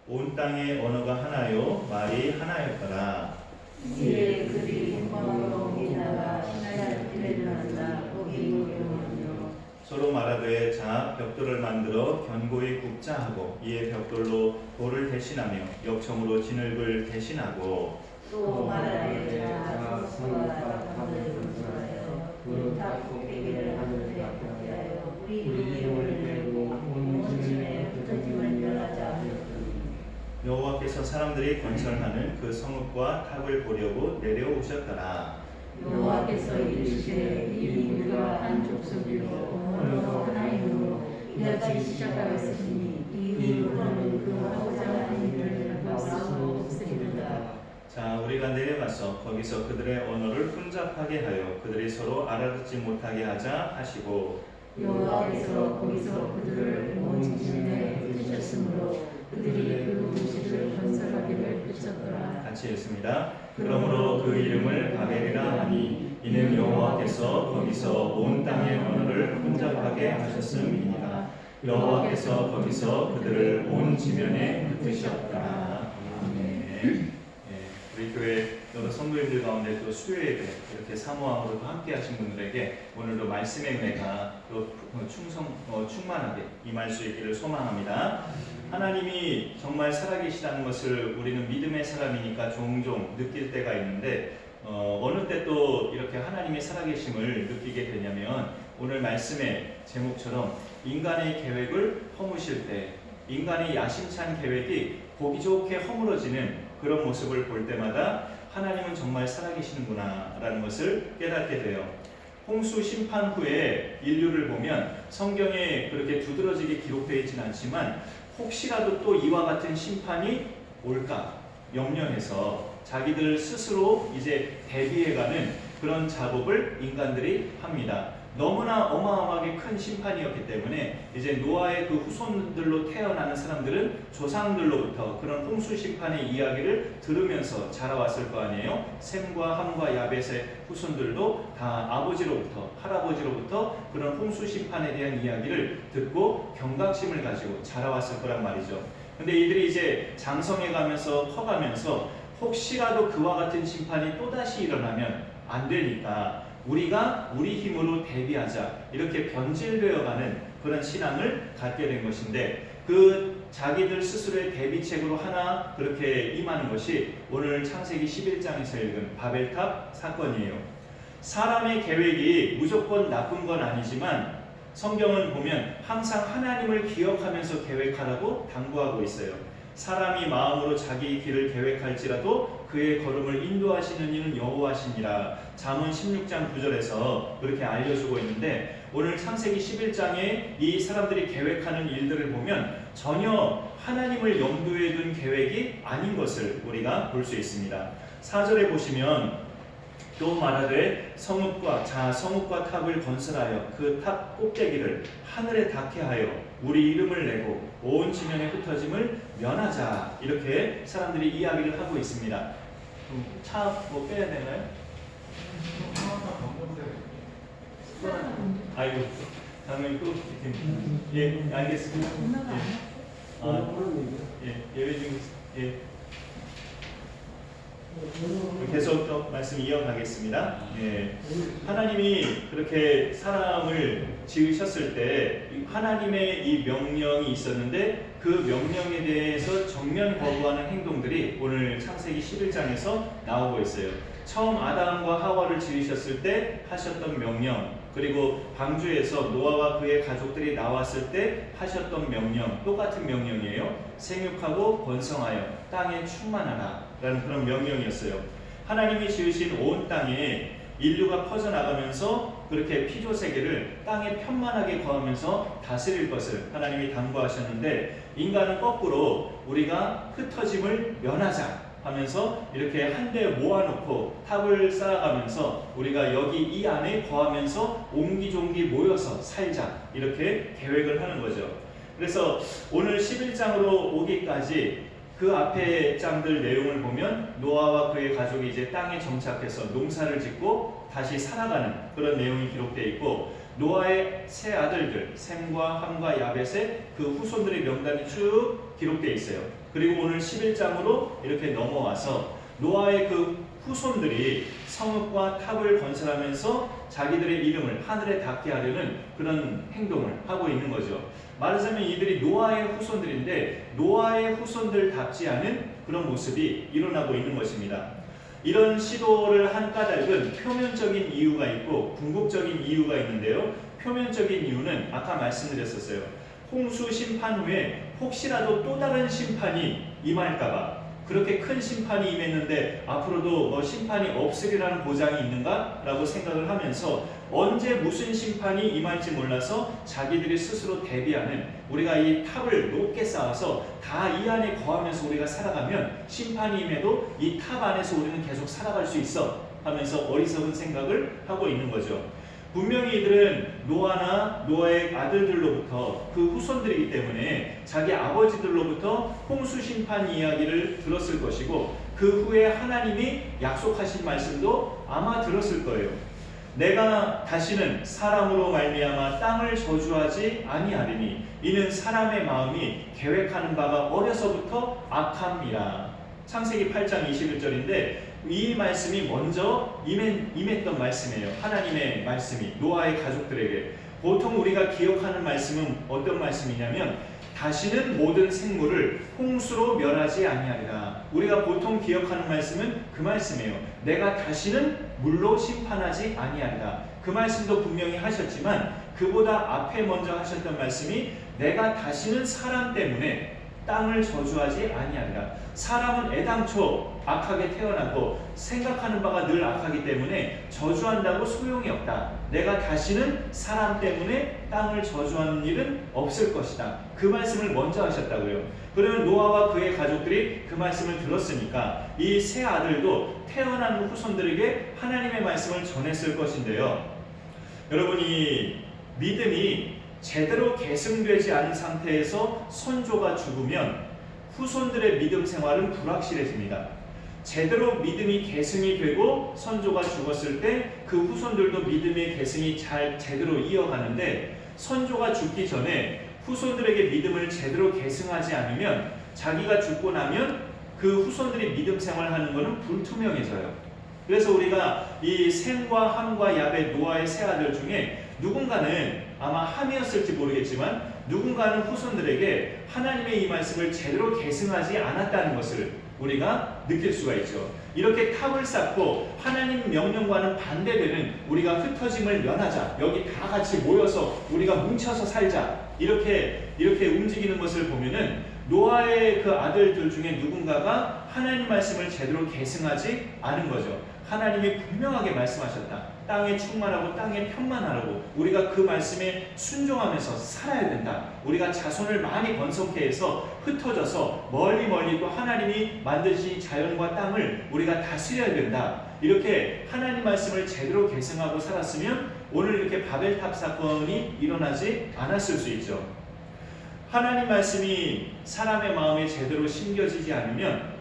온 땅의 언어가 하나요 말이 하나였더라. 이에 그들이 공방으로 옮기다가 신하의 길에 들어간다. 거기 모여하며 서로 말하되 자 벽돌을 만들어 견고히 굽자 하고 이에 벽돌로 돌을 대신하며 역청으로 진흙을 대신하고 또 말하되 자 성소와 탑을 건설하여 탑 꼭대기를 하늘에 앞하여 우리 이름을 내고 온 집에 흩어짐을 멸하자 하였더니 여호와께서 사람들이 건설하는 그 성읍과 탑을 보려고 내려오셨더라. 여호와께서 이르시되 이 우리가 한 족속이요 언어도 하나이므로 이같이 시작하였으니 이 이후로는 그 하고자 하는 일을 할 수 없으리로다. 자 우리가 내려가서 거기서 그들의 언어를 혼잡하게 하여 그들이 서로 알아듣지 못하게 하자 하시고 여호와께서 거기서 그들을 온 지면에 흩으셨으므로 그들이 그 도시를 건설하기를 그쳤더라. 같이 읽습니다. 그러므로 그 이름을 바벨이라 하니 이는 여호와께서 거기서 온 땅의 언어를 혼잡하게 하셨음이니라. 여호와께서 거기서 그들을 온 지면에 흩으셨더라. 아멘. 우리 교회 여러 성도님들 가운데 또 수요 예배 이렇게 사모함으로 함께 하신 분들에게 오늘도 말씀의 은혜가 또 충만하게 임할 수 있기를 소망합니다. 하나님이 정말 살아계시다는 것을 우리는 믿음의 사람이니까 종종 느낄 때가 있는데 어느 때 또 이렇게 하나님의 살아계심을 느끼게 되냐면 오늘 말씀의 제목처럼 인간의 계획을 허무실 때 인간의 야심찬 계획이 보기 좋게 허물어지는 그런 모습을 볼 때마다 하나님은 정말 살아계시는구나 라는 것을 깨닫게 돼요. 홍수 심판 후에 인류를 보면 성경에 그렇게 두드러지게 기록되어 있지는 않지만 혹시라도 또 이와 같은 심판이 올까 염려해서 자기들 스스로 이제 대비해가는 그런 작업을 인간들이 합니다. 너무나 어마어마하게 큰 심판이었기 때문에 이제 노아의 그 후손들로 태어나는 사람들은 조상들로부터 그런 홍수 심판의 이야기를 들으면서 자라왔을 거 아니에요. 셈과 함과 야벳의 후손들도 다 아버지로부터 할아버지로부터 그런 홍수 심판에 대한 이야기를 듣고 경각심을 가지고 자라왔을 거란 말이죠. 근데 이들이 이제 장성해 가면서 커가면서 혹시라도 그와 같은 심판이 또다시 일어나면 안 되니까 우리가 우리 힘으로 대비하자 이렇게 변질되어가는 그런 신앙을 갖게 된 것인데 그 자기들 스스로의 대비책으로 하나 그렇게 임하는 것이 오늘 창세기 11장에서 읽은 바벨탑 사건이에요. 사람의 계획이 무조건 나쁜 건 아니지만 성경은 보면 항상 하나님을 기억하면서 계획하라고 당부하고 있어요. 사람이 마음으로 자기 길을 계획할지라도 그의 걸음을 인도하시는 이는 여호와시니라. 잠언 16장 9절에서 그렇게 알려주고 있는데 오늘 창세기 11장에 이 사람들이 계획하는 일들을 보면 전혀 하나님을 염두에 둔 계획이 아닌 것을 우리가 볼 수 있습니다. 4절에 보시면 또 말하되 성읍과 탑을 건설하여 그 탑 꼭대기를 하늘에 닿게 하여 우리 이름을 내고 온 지면에 흩어짐을 면하자 이렇게 사람들이 이야기를 하고 있습니다. 차 뭐 빼야 되나요? 아이고 당연히 또 예 알겠습니다. 예배 중 계속 또 말씀 이어가겠습니다. 하나님이 그렇게 사람을 지으셨을 때 하나님의 이 명령이 있었는데 그 명령에 대해서 정면 거부하는 행동들이 오늘 창세기 11장에서 나오고 있어요. 처음 아담과 하와를 지으셨을 때 하셨던 명령, 그리고 방주에서 노아와 그의 가족들이 나왔을 때 하셨던 명령, 똑같은 명령이에요. 생육하고 번성하여 땅에 충만하라 라는 그런 명령이었어요. 하나님이 지으신 온 땅에 인류가 퍼져나가면서 그렇게 피조세계를 땅에 편만하게 거하면서 다스릴 것을 하나님이 당부하셨는데 인간은 거꾸로 우리가 흩어짐을 면하자 하면서 이렇게 한데 모아놓고 탑을 쌓아가면서 우리가 여기 이 안에 거하면서 옹기종기 모여서 살자 이렇게 계획을 하는 거죠. 그래서 오늘 11장으로 오기까지 그 앞에 장들 내용을 보면 노아와 그의 가족이 이제 땅에 정착해서 농사를 짓고 다시 살아가는 그런 내용이 기록되어 있고 노아의 세 아들들 셈과 함과 야벳의 그 후손들의 명단이 쭉 기록되어 있어요. 그리고 오늘 11장으로 이렇게 넘어와서 노아의 그 후손들이 성읍과 탑을 건설하면서 자기들의 이름을 하늘에 닿게 하려는 그런 행동을 하고 있는 거죠. 말하자면 이들이 노아의 후손들인데 노아의 후손들답지 않은 그런 모습이 일어나고 있는 것입니다. 이런 시도를 한 까닭은 표면적인 이유가 있고 궁극적인 이유가 있는데요. 표면적인 이유는 아까 말씀드렸었어요. 홍수 심판 후에 혹시라도 또 다른 심판이 임할까봐, 그렇게 큰 심판이 임했는데 앞으로도 뭐 심판이 없으리라는 보장이 있는가? 라고 생각을 하면서 언제 무슨 심판이 임할지 몰라서 자기들이 스스로 대비하는, 우리가 이 탑을 높게 쌓아서 다 이 안에 거하면서 우리가 살아가면 심판이 임해도 이 탑 안에서 우리는 계속 살아갈 수 있어 하면서 어리석은 생각을 하고 있는 거죠. 분명히 이들은 노아나 노아의 아들들로부터 그 후손들이기 때문에 자기 아버지들로부터 홍수 심판 이야기를 들었을 것이고 그 후에 하나님이 약속하신 말씀도 아마 들었을 거예요. 내가 다시는 사람으로 말미암아 땅을 저주하지 아니하리니 이는 사람의 마음이 계획하는 바가 어려서부터 악함이라. 창세기 8장 21절인데 이 말씀이 먼저 임했던 말씀이에요. 하나님의 말씀이 노아의 가족들에게. 보통 우리가 기억하는 말씀은 어떤 말씀이냐면 다시는 모든 생물을 홍수로 멸하지 아니하리라. 우리가 보통 기억하는 말씀은 그 말씀이에요. 내가 다시는 물로 심판하지 아니하리라. 그 말씀도 분명히 하셨지만 그보다 앞에 먼저 하셨던 말씀이 내가 다시는 사람 때문에 땅을 저주하지 아니하리라. 사람은 애당초 악하게 태어나고 생각하는 바가 늘 악하기 때문에 저주한다고 소용이 없다. 내가 다시는 사람 때문에 땅을 저주하는 일은 없을 것이다. 그 말씀을 먼저 하셨다고요. 그러면 노아와 그의 가족들이 그 말씀을 들었으니까 이 세 아들도 태어난 후손들에게 하나님의 말씀을 전했을 것인데요. 여러분이 믿음이 제대로 계승되지 않은 상태에서 선조가 죽으면 후손들의 믿음 생활은 불확실해집니다. 제대로 믿음이 계승이 되고 선조가 죽었을 때 그 후손들도 믿음의 계승이 잘 제대로 이어가는데 선조가 죽기 전에 후손들에게 믿음을 제대로 계승하지 않으면 자기가 죽고 나면 그 후손들이 믿음 생활하는 것은 불투명해져요. 그래서 우리가 이 셈과 함과 야벳 노아의 세 아들 중에 누군가는 아마 함이었을지 모르겠지만 누군가는 후손들에게 하나님의 이 말씀을 제대로 계승하지 않았다는 것을 우리가 느낄 수가 있죠. 이렇게 탑을 쌓고 하나님 명령과는 반대되는 우리가 흩어짐을 면하자, 여기 다 같이 모여서 우리가 뭉쳐서 살자, 이렇게 움직이는 것을 보면은 노아의 그 아들들 중에 누군가가 하나님 말씀을 제대로 계승하지 않은 거죠. 하나님이 분명하게 말씀하셨다. 땅에 충만하고 땅에 편만하라고. 우리가 그 말씀에 순종하면서 살아야 된다. 우리가 자손을 많이 번성케 해서 흩어져서 멀리 또 하나님이 만드신 자연과 땅을 우리가 다스려야 된다. 이렇게 하나님 말씀을 제대로 계승하고 살았으면 오늘 이렇게 바벨탑 사건이 일어나지 않았을 수 있죠. 하나님 말씀이 사람의 마음에 제대로 심겨지지 않으면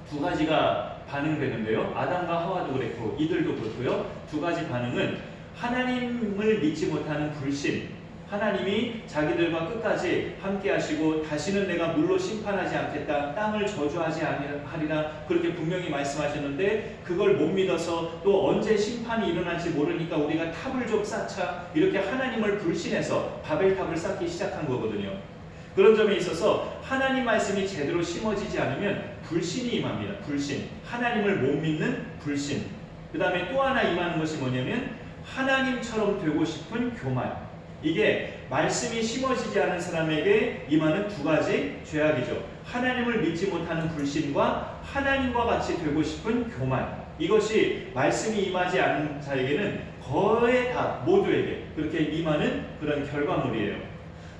두 가지가 반응되는데요. 아담과 하와도 그랬고 이들도 그렇고요. 두 가지 반응은 하나님을 믿지 못하는 불신, 하나님이 자기들과 끝까지 함께 하시고 다시는 내가 물로 심판하지 않겠다, 땅을 저주하지 아니하리라 그렇게 분명히 말씀하셨는데 그걸 못 믿어서 또 언제 심판이 일어날지 모르니까 우리가 탑을 좀 쌓자, 이렇게 하나님을 불신해서 바벨탑을 쌓기 시작한 거거든요. 그런 점에 있어서 하나님 말씀이 제대로 심어지지 않으면 불신이 임합니다. 불신. 하나님을 못 믿는 불신. 그 다음에 또 하나 임하는 것이 뭐냐면 하나님처럼 되고 싶은 교만. 이게 말씀이 심어지지 않은 사람에게 임하는 두 가지 죄악이죠. 하나님을 믿지 못하는 불신과 하나님과 같이 되고 싶은 교만. 이것이 말씀이 임하지 않은 자에게는 거의 다 모두에게 그렇게 임하는 그런 결과물이에요.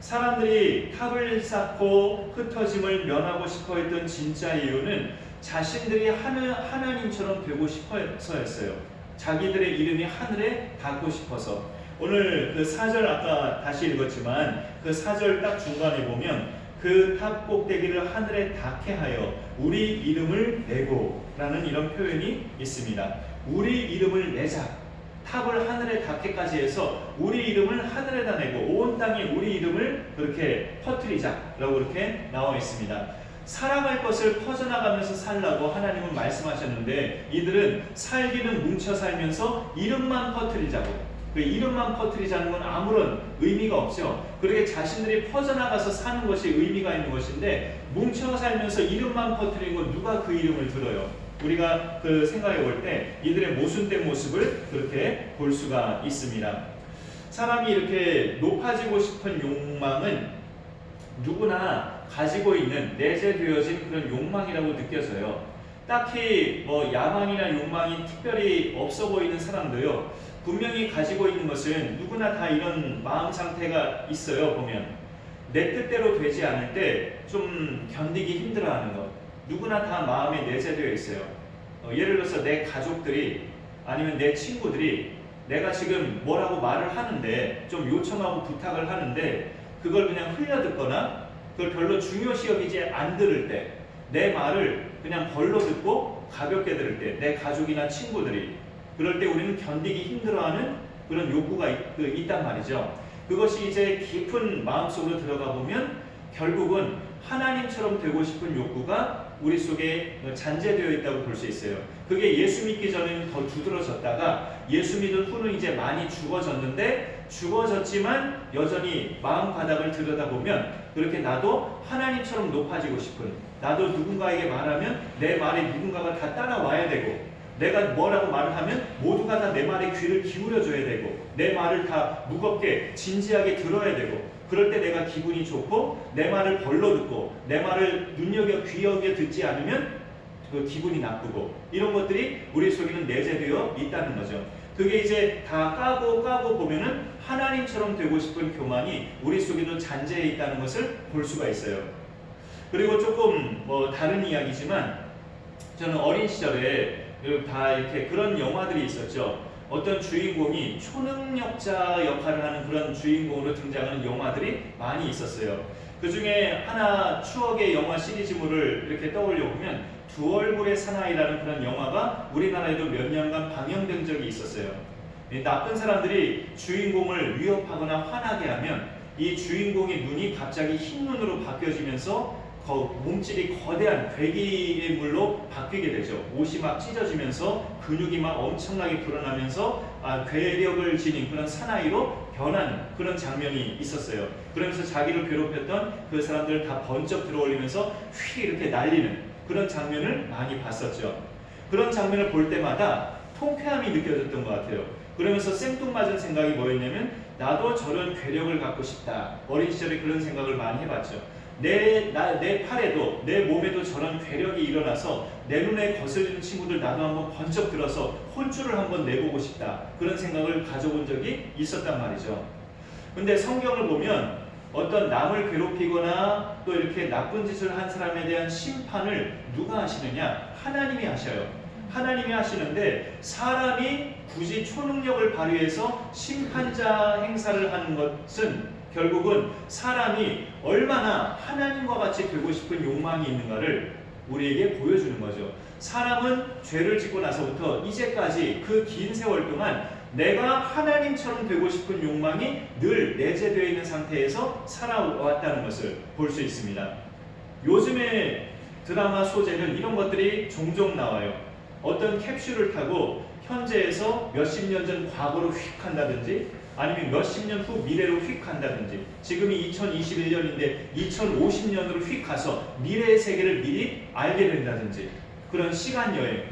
사람들이 탑을 쌓고 흩어짐을 면하고 싶어 했던 진짜 이유는 자신들이 하나님처럼 되고 싶어서였어요. 자기들의 이름이 하늘에 닿고 싶어서. 오늘 그 4절 아까 다시 읽었지만 그 4절 딱 중간에 보면 그 탑 꼭대기를 하늘에 닿게 하여 우리 이름을 내고 라는 이런 표현이 있습니다. 우리 이름을 내자. 탑을 하늘에 닿게까지 해서 우리 이름을 하늘에다 내고 온 땅에 우리 이름을 그렇게 퍼뜨리자 라고 그렇게 나와 있습니다. 살아갈 것을 퍼져나가면서 살라고 하나님은 말씀하셨는데 이들은 살기는 뭉쳐 살면서 이름만 퍼뜨리자고. 그 이름만 퍼뜨리자는 건 아무런 의미가 없죠. 그렇게 자신들이 퍼져나가서 사는 것이 의미가 있는 것인데 뭉쳐 살면서 이름만 퍼뜨리는 건 누가 그 이름을 들어요? 우리가 그 생각해 볼 때 이들의 모순된 모습을 그렇게 볼 수가 있습니다. 사람이 이렇게 높아지고 싶은 욕망은 누구나 가지고 있는 내재되어진 그런 욕망이라고 느껴져요. 딱히 뭐 야망이나 욕망이 특별히 없어 보이는 사람도요, 분명히 가지고 있는 것은 누구나 다 이런 마음 상태가 있어요. 보면 내 뜻대로 되지 않을 때 좀 견디기 힘들어하는 것, 누구나 다 마음에 내재되어 있어요. 예를 들어서 내 가족들이 아니면 내 친구들이 내가 지금 뭐라고 말을 하는데 좀 요청하고 부탁을 하는데 그걸 그냥 흘려듣거나 그걸 별로 중요시 여기지 안 들을 때, 내 말을 그냥 벌러 듣고 가볍게 들을 때, 내 가족이나 친구들이 그럴 때 우리는 견디기 힘들어하는 그런 욕구가 있단 말이죠. 그것이 이제 깊은 마음속으로 들어가 보면 결국은 하나님처럼 되고 싶은 욕구가 우리 속에 잔재되어 있다고 볼 수 있어요. 그게 예수 믿기 전에는 더 두드러졌다가 예수 믿은 후는 이제 많이 죽어졌는데, 죽어졌지만 여전히 마음 바닥을 들여다보면 그렇게 나도 하나님처럼 높아지고 싶은, 나도 누군가에게 말하면 내 말에 누군가가 다 따라와야 되고, 내가 뭐라고 말을 하면 모두가 다 내 말에 귀를 기울여줘야 되고, 내 말을 다 무겁게 진지하게 들어야 되고, 그럴 때 내가 기분이 좋고, 내 말을 벌러 듣고 내 말을 눈여겨 귀 여겨 듣지 않으면 그 기분이 나쁘고, 이런 것들이 우리 속에는 내재되어 있다는 거죠. 그게 이제 다 까고 보면은 하나님처럼 되고 싶은 교만이 우리 속에도 잔재해 있다는 것을 볼 수가 있어요. 그리고 조금 뭐 다른 이야기지만, 저는 어린 시절에 다 이렇게 그런 영화들이 있었죠. 어떤 주인공이 초능력자 역할을 하는 그런 주인공으로 등장하는 영화들이 많이 있었어요. 그 중에 하나 추억의 영화 시리즈물을 이렇게 떠올려 보면 두 얼굴의 사나이라는 그런 영화가 우리나라에도 몇 년간 방영된 적이 있었어요. 나쁜 사람들이 주인공을 위협하거나 화나게 하면 이 주인공의 눈이 갑자기 흰 눈으로 바뀌어지면서 몸집이 거대한 괴기물로 바뀌게 되죠. 옷이 막 찢어지면서 근육이 막 엄청나게 불어나면서 괴력을 지닌 그런 사나이로 변한 그런 장면이 있었어요. 그러면서 자기를 괴롭혔던 그 사람들을 다 번쩍 들어올리면서 휘 이렇게 날리는 그런 장면을 많이 봤었죠. 그런 장면을 볼 때마다 통쾌함이 느껴졌던 것 같아요. 그러면서 생뚱맞은 생각이 뭐였냐면, 나도 저런 괴력을 갖고 싶다. 어린 시절에 그런 생각을 많이 해봤죠. 내 팔에도 내 몸에도 저런 괴력이 일어나서 내 눈에 거슬리는 친구들 나도 한번 번쩍 들어서 혼쭐을 한번 내보고 싶다. 그런 생각을 가져본 적이 있었단 말이죠. 근데 성경을 보면 어떤 남을 괴롭히거나 또 이렇게 나쁜 짓을 한 사람에 대한 심판을 누가 하시느냐? 하나님이 하셔요. 하나님이 하시는데, 사람이 굳이 초능력을 발휘해서 심판자 행사를 하는 것은 결국은 사람이 얼마나 하나님과 같이 되고 싶은 욕망이 있는가를 우리에게 보여주는 거죠. 사람은 죄를 짓고 나서부터 이제까지 그 긴 세월 동안 내가 하나님처럼 되고 싶은 욕망이 늘 내재되어 있는 상태에서 살아왔다는 것을 볼 수 있습니다. 요즘의 드라마 소재는 이런 것들이 종종 나와요. 어떤 캡슐을 타고 현재에서 몇십 년 전 과거로 휙 한다든지, 아니면 몇십 년 후 미래로 휙 간다든지, 지금이 2021년인데 2050년으로 휙 가서 미래의 세계를 미리 알게 된다든지, 그런 시간여행,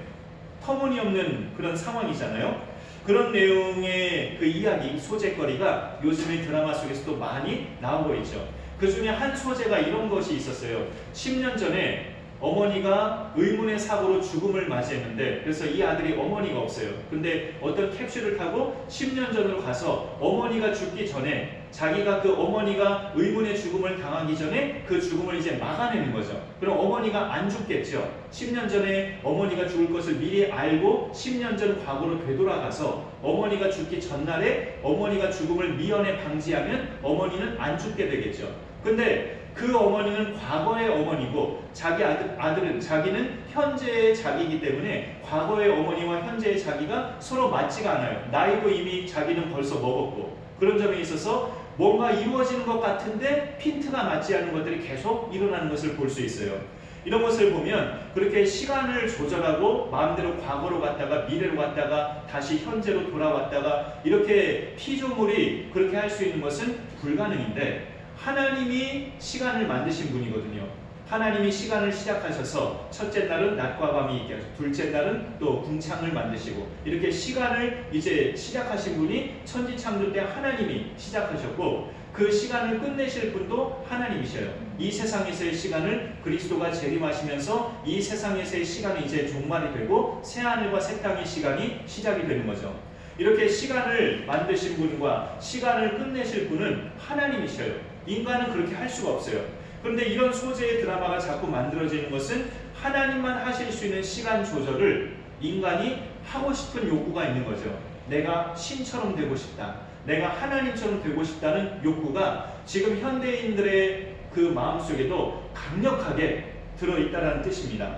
터무니없는 그런 상황이잖아요. 그런 내용의 그 이야기, 소재거리가 요즘의 드라마 속에서도 많이 나오고 있죠. 그 중에 한 소재가 이런 것이 있었어요. 10년 전에 어머니가 의문의 사고로 죽음을 맞이했는데, 그래서 이 아들이 어머니가 없어요. 근데 어떤 캡슐을 타고 10년 전으로 가서 어머니가 죽기 전에, 자기가 그 어머니가 의문의 죽음을 당하기 전에 그 죽음을 이제 막아내는 거죠. 그럼 어머니가 안 죽겠죠. 10년 전에 어머니가 죽을 것을 미리 알고 10년 전 과거로 되돌아가서 어머니가 죽기 전날에 어머니가 죽음을 미연에 방지하면 어머니는 안 죽게 되겠죠. 근데 그 어머니는 과거의 어머니고, 자기 아들은 자기는 현재의 자기이기 때문에 과거의 어머니와 현재의 자기가 서로 맞지가 않아요. 나이도 이미 자기는 벌써 먹었고, 그런 점에 있어서 뭔가 이루어지는 것 같은데 핀트가 맞지 않는 것들이 계속 일어나는 것을 볼 수 있어요. 이런 것을 보면 그렇게 시간을 조절하고 마음대로 과거로 갔다가 미래로 갔다가 다시 현재로 돌아왔다가 이렇게 피조물이 그렇게 할 수 있는 것은 불가능인데, 하나님이 시간을 만드신 분이거든요. 하나님이 시간을 시작하셔서 첫째 날은 낮과 밤이 있게 하시고 둘째 날은 또 궁창을 만드시고 이렇게 시간을 이제 시작하신 분이 천지창조 때 하나님이 시작하셨고, 그 시간을 끝내실 분도 하나님이셔요. 이 세상에서의 시간을 그리스도가 재림하시면서 이 세상에서의 시간이 이제 종말이 되고 새하늘과 새 땅의 시간이 시작이 되는 거죠. 이렇게 시간을 만드신 분과 시간을 끝내실 분은 하나님이셔요. 인간은 그렇게 할 수가 없어요. 그런데 이런 소재의 드라마가 자꾸 만들어지는 것은 하나님만 하실 수 있는 시간 조절을 인간이 하고 싶은 욕구가 있는 거죠. 내가 신처럼 되고 싶다, 내가 하나님처럼 되고 싶다는 욕구가 지금 현대인들의 그 마음속에도 강력하게 들어있다는 뜻입니다.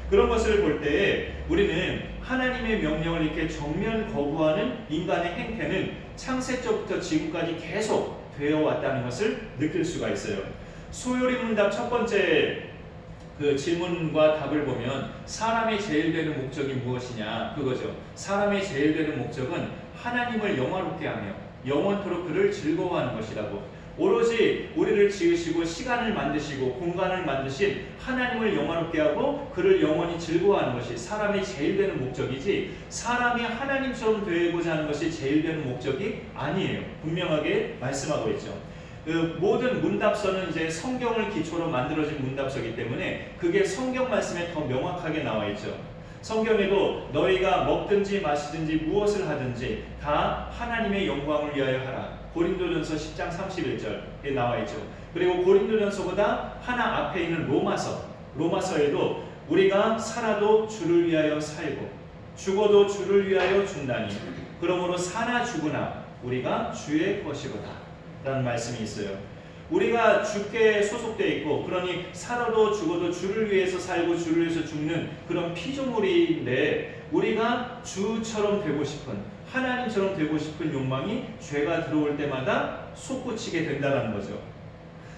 그런 것을 볼 때 우리는 하나님의 명령을 이렇게 정면 거부하는 인간의 행태는 창세적부터 지금까지 계속 되어 왔다는 것을 느낄 수가 있어요. 소요리 문답 첫 번째 그 질문과 답을 보면 사람의 제일 되는 목적이 무엇이냐, 그거죠. 사람의 제일 되는 목적은 하나님을 영화롭게 하며 영원토록 그를 즐거워하는 것이라고. 오로지 우리를 지으시고 시간을 만드시고 공간을 만드신 하나님을 영화롭게 하고 그를 영원히 즐거워하는 것이 사람의 제일 되는 목적이지, 사람이 하나님처럼 되고자 하는 것이 제일 되는 목적이 아니에요. 분명하게 말씀하고 있죠. 그 모든 문답서는 이제 성경을 기초로 만들어진 문답서이기 때문에 그게 성경 말씀에 더 명확하게 나와 있죠. 성경에도 너희가 먹든지 마시든지 무엇을 하든지 다 하나님의 영광을 위하여 하라. 고린도전서 10장 31절에 나와 있죠. 그리고 고린도전서보다 하나 앞에 있는 로마서에도 우리가 살아도 주를 위하여 살고 죽어도 주를 위하여 죽나니 그러므로 사나 죽으나 우리가 주의 것이로다 라는 말씀이 있어요. 우리가 주께 소속되어 있고 그러니 살아도 죽어도 주를 위해서 살고 주를 위해서 죽는 그런 피조물인데, 우리가 주처럼 되고 싶은 하나님처럼 되고 싶은 욕망이 죄가 들어올 때마다 솟구치게 된다는 거죠.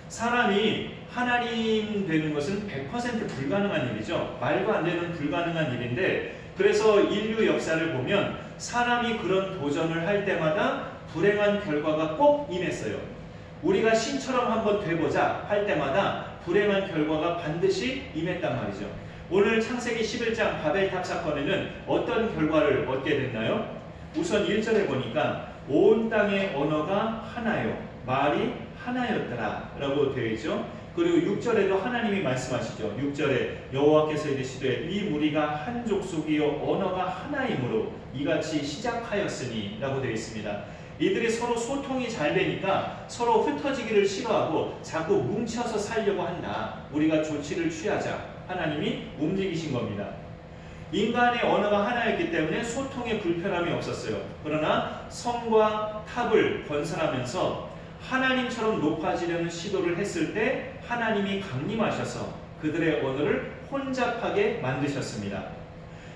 사람이 하나님 되는 것은 100% 불가능한 일이죠. 말도 안 되는 불가능한 일인데, 그래서 인류 역사를 보면 사람이 그런 도전을 할 때마다 불행한 결과가 꼭 임했어요. 우리가 신처럼 한번 돼보자 할 때마다 불행한 결과가 반드시 임했단 말이죠. 오늘 창세기 11장 바벨탑 사건에는 어떤 결과를 얻게 됐나요? 우선 1절에 보니까 온 땅의 언어가 하나요, 말이 하나였더라 라고 되어 있죠. 그리고 6절에도 하나님이 말씀하시죠. 6절에 여호와께서 이르시되 이 무리가 한 족속이요 언어가 하나이므로 이같이 시작하였으니 라고 되어 있습니다. 이들이 서로 소통이 잘 되니까 서로 흩어지기를 싫어하고 자꾸 뭉쳐서 살려고 한다. 우리가 조치를 취하자. 하나님이 움직이신 겁니다. 인간의 언어가 하나였기 때문에 소통에 불편함이 없었어요. 그러나 성과 탑을 건설하면서 하나님처럼 높아지려는 시도를 했을 때 하나님이 강림하셔서 그들의 언어를 혼잡하게 만드셨습니다.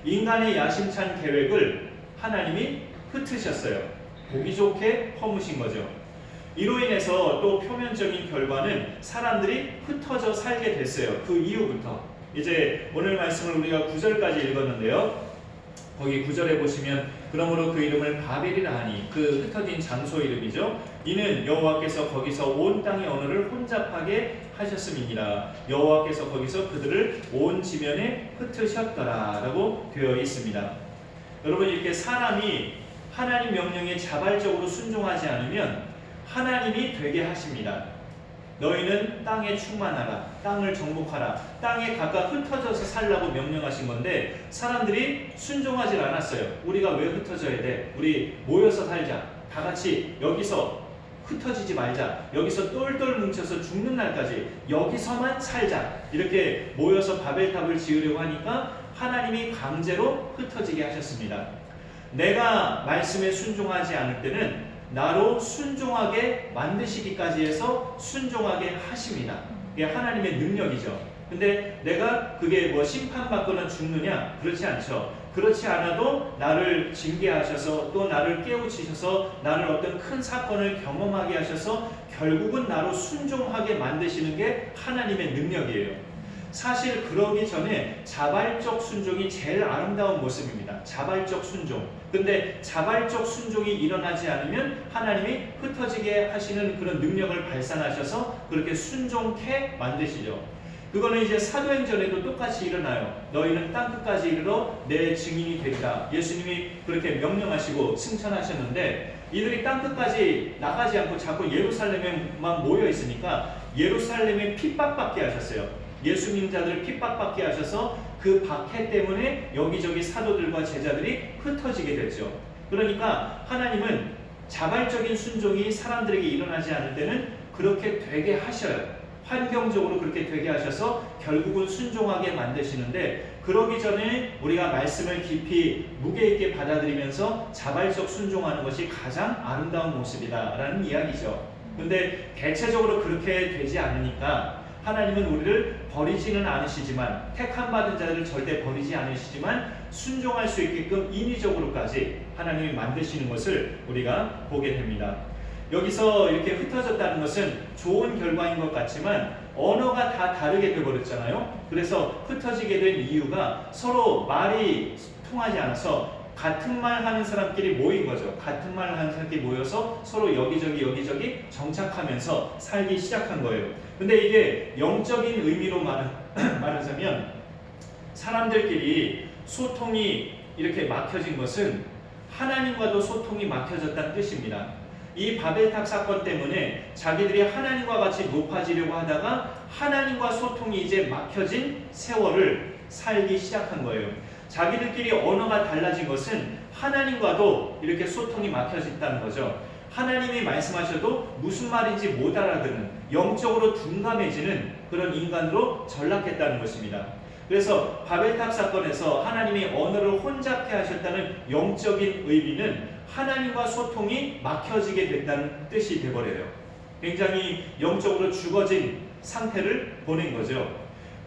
인간의 야심찬 계획을 하나님이 흩으셨어요. 보기 좋게 허무신 거죠. 이로 인해서 또 표면적인 결과는 사람들이 흩어져 살게 됐어요. 그 이후부터. 이제 오늘 말씀을 우리가 9절까지 읽었는데요. 거기 9절에 보시면 그러므로 그 이름을 바벨이라 하니 그 흩어진 장소 이름이죠. 이는 여호와께서 거기서 온 땅의 언어를 혼잡하게 하셨음이니라. 여호와께서 거기서 그들을 온 지면에 흩으셨더라 라고 되어 있습니다. 여러분, 이렇게 사람이 하나님 명령에 자발적으로 순종하지 않으면 하나님이 되게 하십니다. 너희는 땅에 충만하라, 땅을 정복하라, 땅에 각각 흩어져서 살라고 명령하신 건데 사람들이 순종하지 않았어요. 우리가 왜 흩어져야 돼? 우리 모여서 살자. 다 같이 여기서 흩어지지 말자. 여기서 똘똘 뭉쳐서 죽는 날까지 여기서만 살자. 이렇게 모여서 바벨탑을 지으려고 하니까 하나님이 강제로 흩어지게 하셨습니다. 내가 말씀에 순종하지 않을 때는 나로 순종하게 만드시기까지 해서 순종하게 하십니다. 그게 하나님의 능력이죠. 근데 내가 그게 뭐 심판받거나 죽느냐? 그렇지 않죠. 그렇지 않아도 나를 징계하셔서 또 나를 깨우치셔서 나를 어떤 큰 사건을 경험하게 하셔서 결국은 나로 순종하게 만드시는 게 하나님의 능력이에요. 사실 그러기 전에 자발적 순종이 제일 아름다운 모습입니다. 자발적 순종. 근데 자발적 순종이 일어나지 않으면 하나님이 흩어지게 하시는 그런 능력을 발산하셔서 그렇게 순종케 만드시죠. 그거는 이제 사도행전에도 똑같이 일어나요. 너희는 땅끝까지 이르러 내 증인이 되리라. 예수님이 그렇게 명령하시고 승천하셨는데 이들이 땅끝까지 나가지 않고 자꾸 예루살렘에만 모여 있으니까 예루살렘에 핍박받게 하셨어요. 예수 믿는 자들을 핍박받게 하셔서 그 박해 때문에 여기저기 사도들과 제자들이 흩어지게 됐죠. 그러니까 하나님은 자발적인 순종이 사람들에게 일어나지 않을 때는 그렇게 되게 하셔요. 환경적으로 그렇게 되게 하셔서 결국은 순종하게 만드시는데 그러기 전에 우리가 말씀을 깊이 무게 있게 받아들이면서 자발적 순종하는 것이 가장 아름다운 모습이다라는 이야기죠. 근데 대체적으로 그렇게 되지 않으니까 하나님은 우리를 버리지는 않으시지만 택함 받은 자들을 절대 버리지 않으시지만 순종할 수 있게끔 인위적으로까지 하나님이 만드시는 것을 우리가 보게 됩니다. 여기서 이렇게 흩어졌다는 것은 좋은 결과인 것 같지만 언어가 다 다르게 되어버렸잖아요. 그래서 흩어지게 된 이유가 서로 말이 통하지 않아서 같은 말 하는 사람끼리 모인 거죠. 같은 말 하는 사람끼리 모여서 서로 여기저기 정착하면서 살기 시작한 거예요. 근데 이게 영적인 의미로 말하자면 사람들끼리 소통이 이렇게 막혀진 것은 하나님과도 소통이 막혀졌다는 뜻입니다. 이 바벨탑 사건 때문에 자기들이 하나님과 같이 높아지려고 하다가 하나님과 소통이 이제 막혀진 세월을 살기 시작한 거예요. 자기들끼리 언어가 달라진 것은 하나님과도 이렇게 소통이 막혀졌다는 거죠. 하나님이 말씀하셔도 무슨 말인지 못 알아듣는, 영적으로 둔감해지는 그런 인간으로 전락했다는 것입니다. 그래서 바벨탑 사건에서 하나님이 언어를 혼잡해 하셨다는 영적인 의미는 하나님과 소통이 막혀지게 됐다는 뜻이 되어버려요. 굉장히 영적으로 죽어진 상태를 보낸 거죠.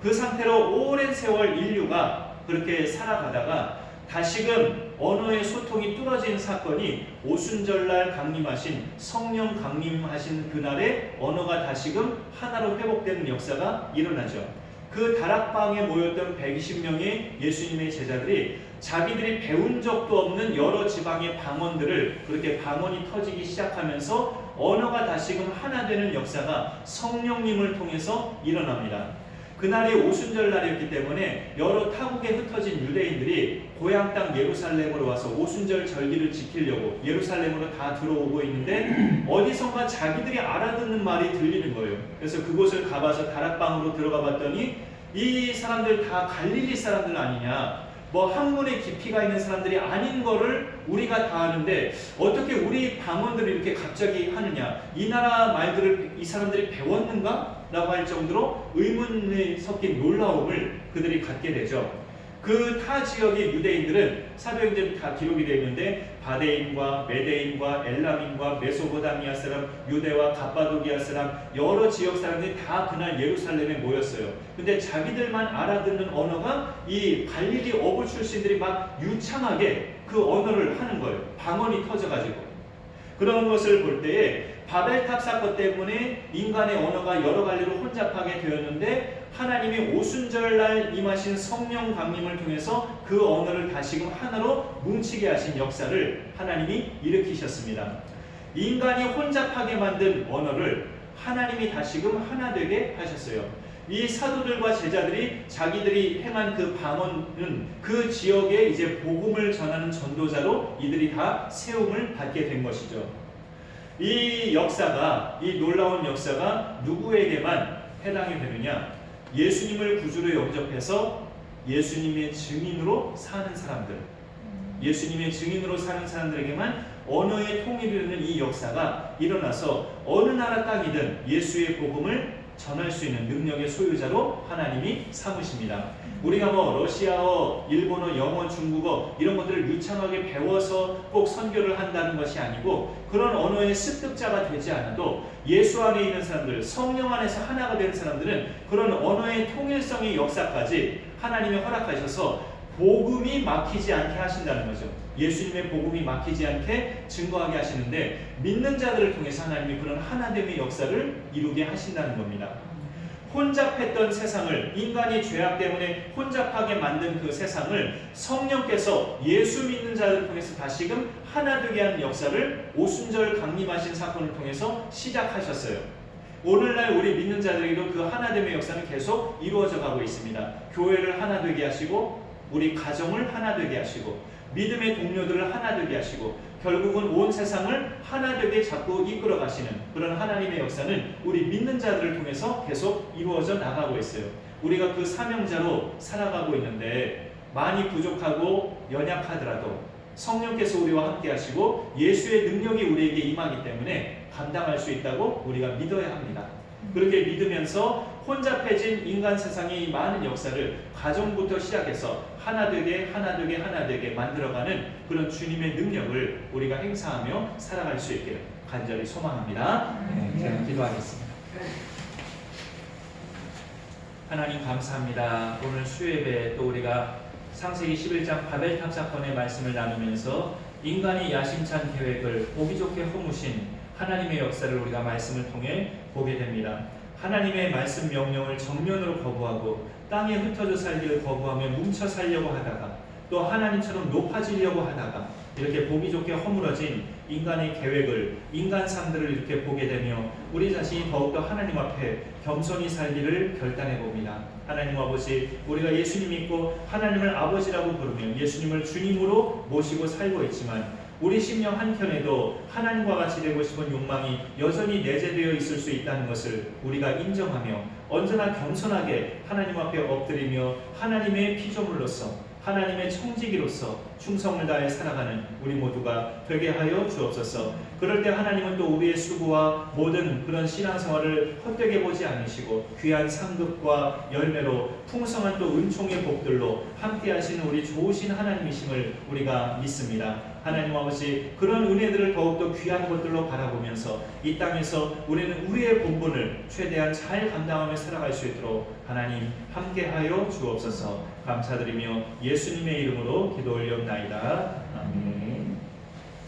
그 상태로 오랜 세월 인류가 그렇게 살아가다가 다시금 언어의 소통이 뚫어진 사건이 오순절날 강림하신 성령 강림하신 그날에 언어가 다시금 하나로 회복되는 역사가 일어나죠. 그 다락방에 모였던 120명의 예수님의 제자들이 자기들이 배운 적도 없는 여러 지방의 방언들을 그렇게 방언이 터지기 시작하면서 언어가 다시금 하나 되는 역사가 성령님을 통해서 일어납니다. 그날이 오순절 날이었기 때문에 여러 타국에 흩어진 유대인들이 고향 땅 예루살렘으로 와서 오순절 절기를 지키려고 예루살렘으로 다 들어오고 있는데 어디선가 자기들이 알아듣는 말이 들리는 거예요. 그래서 그곳을 가봐서 다락방으로 들어가 봤더니 이 사람들 다 갈릴리 사람들 아니냐, 뭐 학문의 깊이가 있는 사람들이 아닌 거를 우리가 다 아는데 어떻게 우리 방언들을 이렇게 갑자기 하느냐, 이 나라 말들을 이 사람들이 배웠는가? 라고 할 정도로 의문이 섞인 놀라움을 그들이 갖게 되죠. 그 타 지역의 유대인들은 사도행전에 다 기록이 되어 있는데 바데인과 메데인과 엘람인과 메소포타미아 사람, 유대와 갑바도기아 사람, 여러 지역 사람들이 다 그날 예루살렘에 모였어요. 근데 자기들만 알아듣는 언어가 이 갈릴리 어부 출신들이 막 유창하게 그 언어를 하는 거예요. 방언이 터져가지고. 그런 것을 볼 때에 바벨탑 사건 때문에 인간의 언어가 여러 갈래로 혼잡하게 되었는데 하나님이 오순절날 임하신 성령 강림을 통해서 그 언어를 다시금 하나로 뭉치게 하신 역사를 하나님이 일으키셨습니다. 인간이 혼잡하게 만든 언어를 하나님이 다시금 하나 되게 하셨어요. 이 사도들과 제자들이 자기들이 행한 그 방언은 그 지역에 이제 복음을 전하는 전도자로 이들이 다 세움을 받게 된 것이죠. 이 역사가, 이 놀라운 역사가 누구에게만 해당이 되느냐? 예수님을 구주로 영접해서 예수님의 증인으로 사는 사람들, 예수님의 증인으로 사는 사람들에게만 언어의 통일이 되는 이 역사가 일어나서 어느 나라 땅이든 예수의 복음을 전할 수 있는 능력의 소유자로 하나님이 삼으십니다. 우리가 뭐 러시아어, 일본어, 영어, 중국어 이런 것들을 유창하게 배워서 꼭 선교를 한다는 것이 아니고 그런 언어의 습득자가 되지 않아도 예수 안에 있는 사람들, 성령 안에서 하나가 되는 사람들은 그런 언어의 통일성의 역사까지 하나님이 허락하셔서 복음이 막히지 않게 하신다는 거죠. 예수님의 복음이 막히지 않게 증거하게 하시는데 믿는 자들을 통해서 하나님이 그런 하나됨의 역사를 이루게 하신다는 겁니다. 혼잡했던 세상을, 인간이 죄악 때문에 혼잡하게 만든 그 세상을 성령께서 예수 믿는 자들을 통해서 다시금 하나 되게 하는 역사를 오순절 강림하신 사건을 통해서 시작하셨어요. 오늘날 우리 믿는 자들에게도 그 하나됨의 역사는 계속 이루어져 가고 있습니다. 교회를 하나 되게 하시고, 우리 가정을 하나 되게 하시고, 믿음의 동료들을 하나 되게 하시고, 결국은 온 세상을 하나 되게 자꾸 이끌어 가시는 그런 하나님의 역사는 우리 믿는 자들을 통해서 계속 이루어져 나가고 있어요. 우리가 그 사명자로 살아가고 있는데 많이 부족하고 연약하더라도 성령께서 우리와 함께 하시고 예수의 능력이 우리에게 임하기 때문에 감당할 수 있다고 우리가 믿어야 합니다. 그렇게 믿으면서 혼잡해진 인간 세상의 많은 역사를 가정부터 시작해서 하나 되게 만들어가는 그런 주님의 능력을 우리가 행사하며 살아갈 수 있기를 간절히 소망합니다. 제가 기도하겠습니다. 하나님 감사합니다. 오늘 수요예배 또 우리가 창세기 11장 바벨탑 사건의 말씀을 나누면서 인간의 야심찬 계획을 보기 좋게 허무신 하나님의 역사를 우리가 말씀을 통해 보게 됩니다. 하나님의 말씀 명령을 정면으로 거부하고 땅에 흩어져 살기를 거부하며 뭉쳐 살려고 하다가 또 하나님처럼 높아지려고 하다가 이렇게 보기 좋게 허물어진 인간의 계획을, 인간 삶들을 이렇게 보게 되며 우리 자신이 더욱더 하나님 앞에 겸손히 살기를 결단해 봅니다. 하나님 아버지, 우리가 예수님 믿고 하나님을 아버지라고 부르며 예수님을 주님으로 모시고 살고 있지만 우리 심령 한켠에도 하나님과 같이 되고 싶은 욕망이 여전히 내재되어 있을 수 있다는 것을 우리가 인정하며 언제나 겸손하게 하나님 앞에 엎드리며 하나님의 피조물로서 하나님의 청지기로서 충성을 다해 살아가는 우리 모두가 되게 하여 주옵소서. 그럴 때 하나님은 또 우리의 수고와 모든 그런 신앙생활을 헛되게 보지 않으시고 귀한 상급과 열매로 풍성한 또 은총의 복들로 함께 하시는 우리 좋으신 하나님이심을 우리가 믿습니다. 하나님 아버지, 그런 은혜들을 더욱더 귀한 것들로 바라보면서 이 땅에서 우리는 우리의 본분을 최대한 잘 감당하며 살아갈 수 있도록 하나님 함께하여 주옵소서. 감사드리며 예수님의 이름으로 기도 올리옵나이다. 아멘.